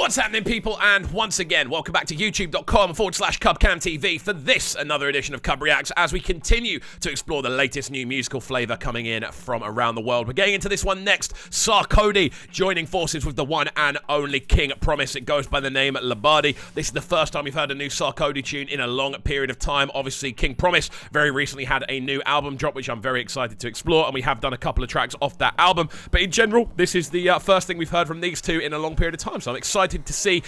What's happening, people? And once again, welcome back to youtube.com/CubCamTV for this, another edition of Cub Reacts, as we continue to explore the latest new musical flavour coming in from around the world. We're getting into this one next. Sarkodie joining forces with the one and only King Promise. It goes by the name Labadi. This is the first time we've heard a new Sarkodie tune in a long period of time. Obviously, King Promise very recently had a new album drop, which I'm very excited to explore, and we have done a couple of tracks off that album. But in general, this is the first thing we've heard from these two in a long period of time, so I'm excited to see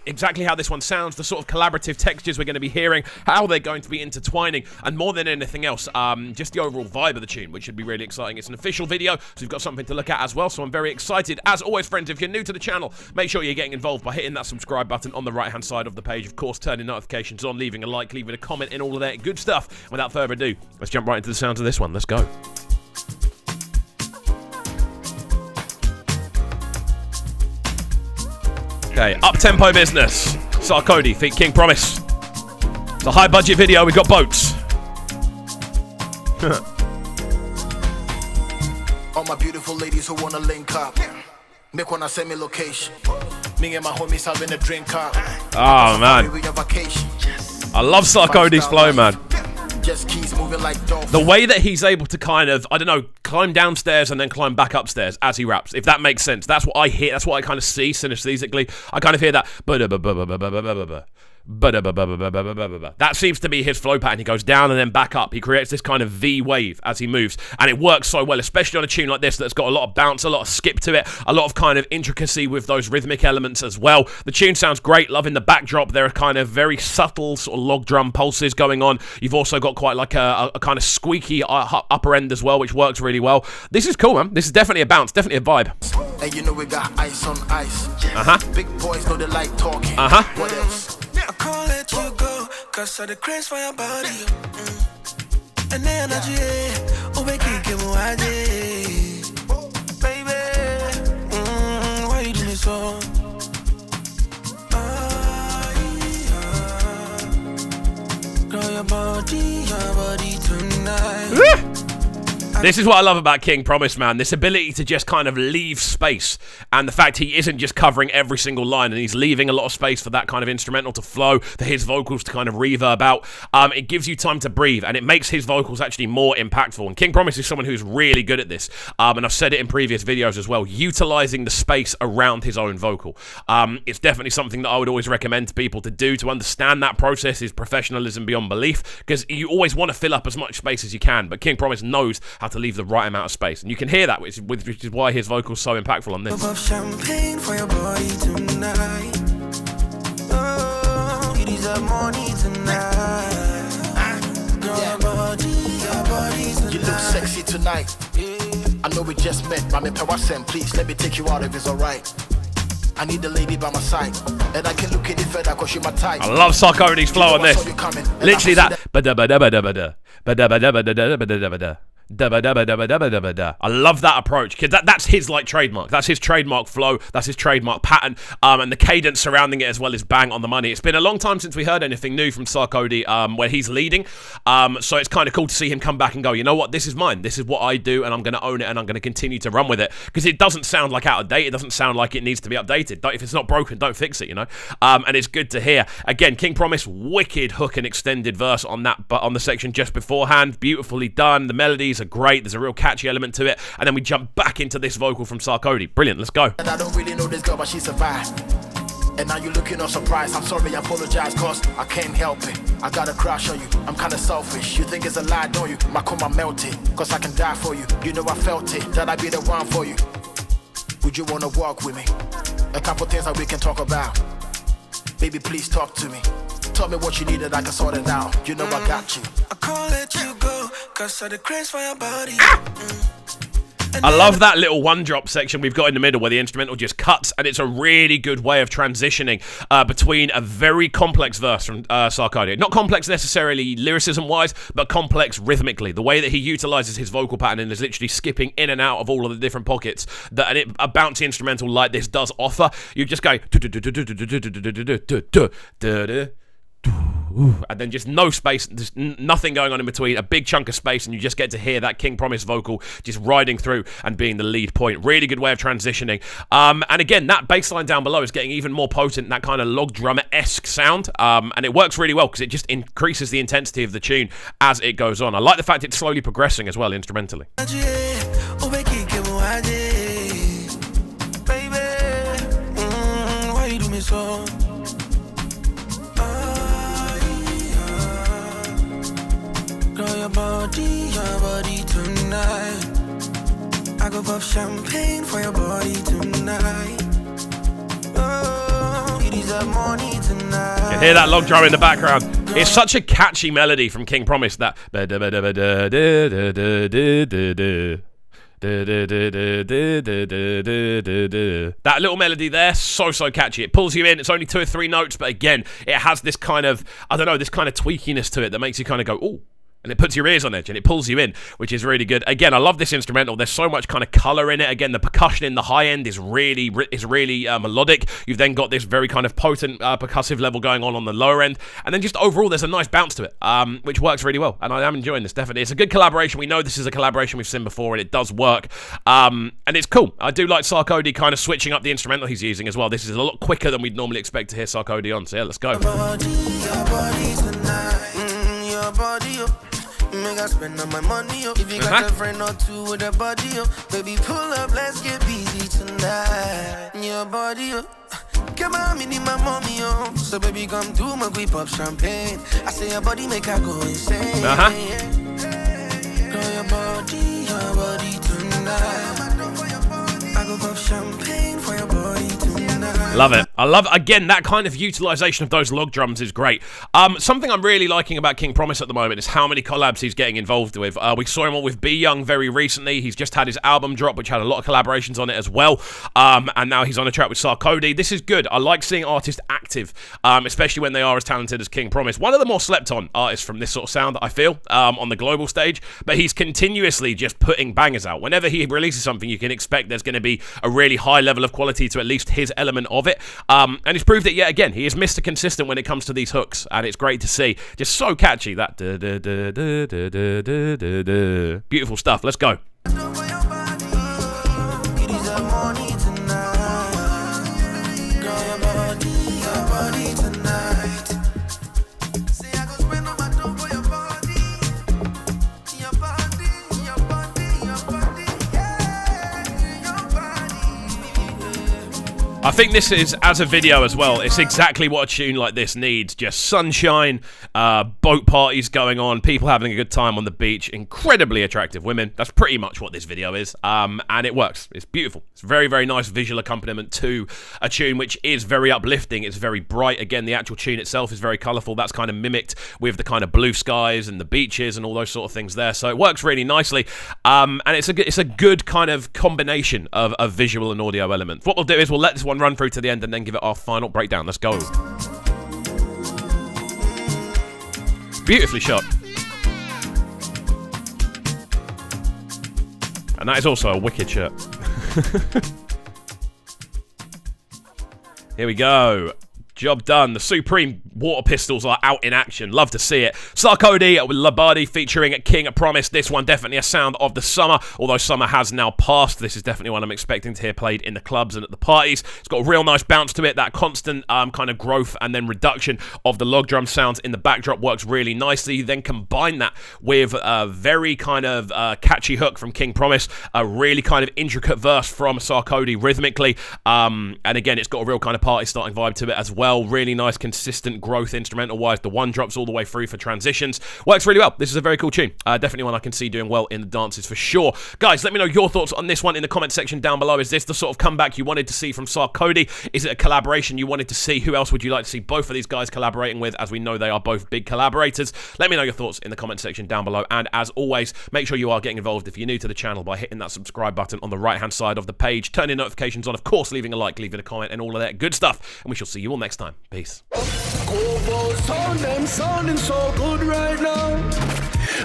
exactly how this one sounds, the sort of collaborative textures we're going to be hearing, how they're going to be intertwining, and more than anything else, just the overall vibe of the tune, which should be really exciting. It's an official video, so we've got something to look at as well, so I'm very excited. As always, friends, if you're new to the channel, make sure you're getting involved by hitting that subscribe button on the right-hand side of the page. Of course, turning notifications on, leaving a like, leaving a comment, and all of that good stuff. Without further ado, let's jump right into the sounds of this one. Let's go. Okay, up-tempo business. Sarkodie feat King Promise. It's a high-budget video. We've got boats. All my beautiful ladies who wanna link up, make one send me location. Me and my homies having a drink up. Oh man, I love Sarkodie's flow, man. Just keeps moving like dolphins. The way that he's able to kind of, I don't know, climb downstairs and then climb back upstairs as he raps, if that makes sense. That's what I hear. That's what I kind of see synesthetically. I kind of hear that. That seems to be his flow pattern. He goes down and then back up. He creates this kind of V wave as he moves, and it works so well, especially on a tune like this that's got a lot of bounce, a lot of skip to it, a lot of kind of intricacy with those rhythmic elements as well. The tune sounds great. Loving the backdrop. There are kind of very subtle sort of log drum pulses going on. You've also got quite like a kind of squeaky upper end as well, which works really well. This is cool, man. This is definitely a bounce, definitely a vibe. And you know we got ice on ice. Big boys know they like talking. What else? I can't let you go, cause of the craze for your body. And the energy, oh, we can't get more baby, why you do me so? Girl, your body tonight. This is what I love about King Promise, man. This ability to just kind of leave space, and the fact he isn't just covering every single line, and he's leaving a lot of space for that kind of instrumental to flow, for his vocals to kind of reverb out. It gives you time to breathe, and it makes his vocals actually more impactful. And King Promise is someone who's really good at this, and I've said it in previous videos as well, utilizing the space around his own vocal. It's definitely something that I would always recommend to people to do. To understand that process is professionalism beyond belief, because you always want to fill up as much space as you can, but King Promise knows how to leave the right amount of space, and you can hear that, which is why his vocal's so impactful on this. Champagne for your body tonight. Oh, you deserve money tonight. Your body tonight. You look sexy tonight. I know we just met, but me please let me take you out if it's alright. I need the lady by my side, and I can look any further cause you're my type. I love Sarkodie's flow on this. Literally that. I love that approach, because that's his like trademark. That's his trademark flow. That's his trademark pattern. And the cadence surrounding it as well is bang on the money. It's been a long time since we heard anything new from Sarkodie where he's leading. So it's kind of cool to see him come back and go, you know what, this is mine. This is what I do, and I'm going to own it, and I'm going to continue to run with it, because it doesn't sound like out of date. It doesn't sound like it needs to be updated. If it's not broken, don't fix it, you know. And it's good to hear. Again, King Promise, wicked hook and extended verse on that, but on the section just beforehand, beautifully done. The melodies are great. There's a real catchy element to it, and then we jump back into this vocal from Sarkodie. Brilliant. Let's go. And I don't really know this girl, but she survived. And now you're looking all surprised. I'm sorry, I apologize, cause I can't help it. I got a crush on you. I'm kinda selfish. You think it's a lie, don't you? My coma melted, cause I can die for you. You know I felt it, that I be the one for you. Would you wanna walk with me? A couple things that we can talk about. Baby, please talk to me. Tell me what you need and I can sort it out. You know I got you. I can't let you go, cause of the craze for your body. I love that little one drop section we've got in the middle where the instrumental just cuts, and it's a really good way of transitioning between a very complex verse from Sarkodie. Not complex necessarily lyricism wise, but complex rhythmically. The way that he utilizes his vocal pattern and is literally skipping in and out of all of the different pockets that a bouncy instrumental like this does offer. You just go and then just no space, just nothing going on in between, a big chunk of space, and you just get to hear that King Promise vocal just riding through and being the lead point. Really good way of transitioning. And again, that bass line down below is getting even more potent, that kind of log drummer-esque sound, and it works really well because it just increases the intensity of the tune as it goes on. I like the fact it's slowly progressing as well instrumentally. Your body tonight. I go pop champagne for your body tonight. Oh, you deserve money tonight. You can hear that log drum in the background. It's such a catchy melody from King Promise, that that little melody there, so catchy. It pulls you in. It's only 2 or 3 notes, but again, it has this kind of, I don't know, this kind of tweakiness to it that makes you kind of go, ooh. And it puts your ears on edge and it pulls you in, which is really good. Again, I love this instrumental. There's so much kind of color in it. Again, the percussion in the high end is really melodic. You've then got this very kind of potent percussive level going on the lower end. And then just overall, there's a nice bounce to it, which works really well. And I am enjoying this, definitely. It's a good collaboration. We know this is a collaboration we've seen before, and it does work. And it's cool. I do like Sarkodie kind of switching up the instrumental he's using as well. This is a lot quicker than we'd normally expect to hear Sarkodie on. So yeah, let's go. Your body tonight. Your body, make I spend all my money, yo. If you got a friend or two with a body, yo, baby, pull up, let's get busy tonight. Your body, yo. Come on, me need my mommy, yo. So baby, come do my whip up champagne. I say your body make her go insane. Girl, your body tonight. I go pop champagne for your body tonight. Love it. I love, again, that kind of utilization of those log drums is great. Something I'm really liking about King Promise at the moment is how many collabs he's getting involved with. We saw him all with B Young very recently. He's just had his album drop, which had a lot of collaborations on it as well. And now he's on a track with Sarkodie. This is good. I like seeing artists active, especially when they are as talented as King Promise. One of the more slept-on artists from this sort of sound that I feel on the global stage, but he's continuously just putting bangers out. Whenever he releases something, you can expect there's going to be a really high level of quality to at least his element of it. And he's proved it yet again. He is Mr. Consistent when it comes to these hooks, and it's great to see. Just so catchy. That beautiful stuff. Let's go. I think this is, as a video as well, it's exactly what a tune like this needs. Just sunshine, boat parties going on, people having a good time on the beach, incredibly attractive women. That's pretty much what this video is, and it works. It's beautiful. It's very, very nice visual accompaniment to a tune which is very uplifting. It's very bright. Again, the actual tune itself is very colourful. That's kind of mimicked with the kind of blue skies and the beaches and all those sort of things there. So it works really nicely, and it's a good kind of combination of visual and audio elements. What we'll do is we'll let this one run through to the end and then give it our final breakdown. Let's go. Beautifully shot. And that is also a wicked shirt. Here we go. Job done. The Supreme water pistols are out in action. Love to see it. Sarkodie with Labadi featuring King Promise. This one definitely a sound of the summer, although summer has now passed. This is definitely one I'm expecting to hear played in the clubs and at the parties. It's got a real nice bounce to it. That constant kind of growth and then reduction of the log drum sounds in the backdrop works really nicely. You then combine that with a very kind of catchy hook from King Promise, a really kind of intricate verse from Sarkodie rhythmically, and again, it's got a real kind of party starting vibe to it as well. Really nice, consistent growth instrumental-wise. The one drops all the way through for transitions. Works really well. This is a very cool tune. Definitely one I can see doing well in the dances for sure. Guys, let me know your thoughts on this one in the comment section down below. Is this the sort of comeback you wanted to see from Sarkodie? Is it a collaboration you wanted to see? Who else would you like to see both of these guys collaborating with, as we know they are both big collaborators? Let me know your thoughts in the comment section down below. And as always, make sure you are getting involved if you're new to the channel by hitting that subscribe button on the right-hand side of the page. Turning notifications on, of course, leaving a like, leaving a comment, and all of that good stuff. And we shall see you all next time. Peace. Them sounding so good right now.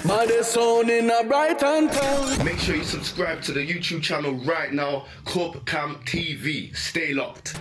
But they're sounding a bright and town. Make sure you subscribe to the YouTube channel right now, CUBREACTS TV. Stay locked.